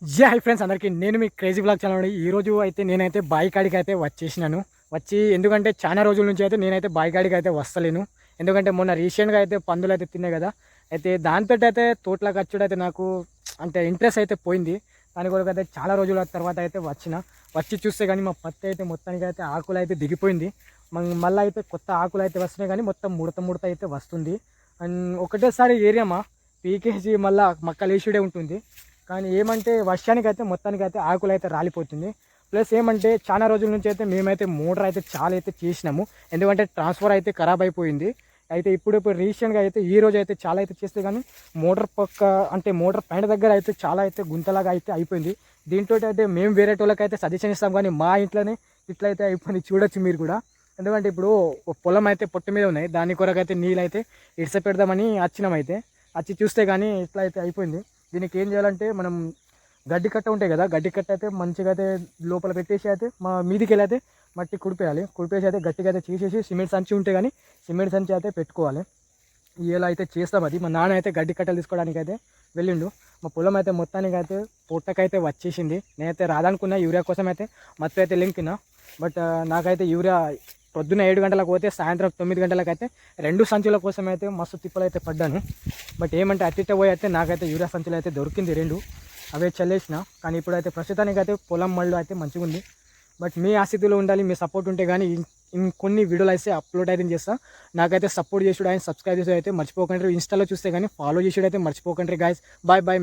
Hi friends అందరికీ నేను మీ crazy blog channel. ఈరోజు అయితే నేనైతే బాయి కాడికి అయితే వచ్చేసినాను. ఎందుకంటే చాలా రోజుల నుంచి అయితే నేనైతే బాయి కాడికి అయితే వస్తలేను. ఎందుకంటే మొన్న రీసెంట్గా అయితే పందులు అయితే తిన్నాయి కదా, అయితే దాంతో అయితే తోటలో ఖర్చుడు అయితే నాకు అంటే ఇంట్రెస్ట్ అయితే పోయింది. దాని కొరకు అయితే చాలా రోజుల తర్వాత అయితే వచ్చి చూస్తే కానీ మా పత్తి అయితే మొత్తానికి అయితే ఆకులు అయితే దిగిపోయింది. మళ్ళీ అయితే కొత్త ఆకులు అయితే వస్తున్నాయి కానీ మొత్తం ముడత అయితే వస్తుంది. అండ్ ఒకటేసారి ఏరియామా పీకేసి మళ్ళీ మక్కలేసుడే ఉంటుంది. కానీ ఏమంటే వర్షానికి అయితే మొత్తానికి అయితే ఆకులు అయితే రాలిపోతుంది. ప్లస్ ఏమంటే చాలా రోజుల నుంచి అయితే మేమైతే మోటార్ అయితే చాలా అయితే చేసినాము. ఎందుకంటే ట్రాన్స్ఫర్ అయితే ఖరాబ్ అయిపోయింది. అయితే ఇప్పుడు రీసెంట్గా అయితే ఈ రోజు అయితే చాలా అయితే చేస్తే కానీ మోటార్ పక్క అంటే మోటార్ పైన దగ్గర అయితే చాలా అయితే గుంతలాగా అయితే అయిపోయింది. దీంతో అయితే మేము వేరే వాళ్ళకి అయితే సజెషన్ ఇస్తాం, కానీ మా ఇంట్లోనే ఇట్లా అయితే అయిపోయింది. చూడొచ్చు మీరు కూడా. ఎందుకంటే ఇప్పుడు పొలం అయితే పొట్టు మీద ఉన్నాయి, దాని కొరకు అయితే నీళ్ళు అయితే ఇడిస పెడదామని వచ్చినామైతే వచ్చి చూస్తే కానీ ఇట్లా అయితే అయిపోయింది. దీనికి ఏం చేయాలంటే మనం గడ్డి కట్ట ఉంటాయి కదా, గడ్డి కట్ట అయితే మంచిగా అయితే లోపల పెట్టేసి అయితే మా మీదికి వెళ్ళి అయితే మట్టి కుడిపేసి అయితే గట్టిగా అయితే చేసేసి సిమెంట్ సంచి ఉంటే కానీ సిమెంట్ సంచి అయితే పెట్టుకోవాలి. ఇలా అయితే చేస్తాం. అది మా నాన్న అయితే గడ్డి కట్టలు తీసుకోవడానికి అయితే వెళ్ళిండు. మా పొలం అయితే మొత్తానికి అయితే పొట్టకైతే వచ్చేసింది. నేనైతే రాదనుకున్నా యూరియా కోసం అయితే మొత్తం అయితే లింకినా. బట్ నాకైతే యూరియా పొద్దున్న 7 గంటలకు పోతే సాయంత్రం 9 గంటలకు అయితే 2 సంచుల కోసం అయితే మస్తు తిప్పలు అయితే పడ్డాను. బట్ ఏమంటే అట్టిట్ట పోయి అయితే నాకైతే యూరియా సంచులు అయితే దొరికింది 2, అవే చల్లేసిన. కానీ ఇప్పుడైతే ప్రస్తుతానికి అయితే పొలం మళ్ళు అయితే మంచిగా ఉంది. బట్ మీ ఆసక్తిలో ఉండాలి, మీ సపోర్ట్ ఉంటే కానీ ఇంకొన్ని వీడియోలు అయితే అప్లోడ్ అయితే చేస్తాను. నాకైతే సపోర్ట్ చేసుడు ఆయన సబ్స్క్రైబ్ చేసి అయితే మర్చిపోకండి. ఇన్స్టాలో చూస్తే కానీ ఫాలో చేసుడు అయితే మర్చిపోకండి గాయస్. Bye bye.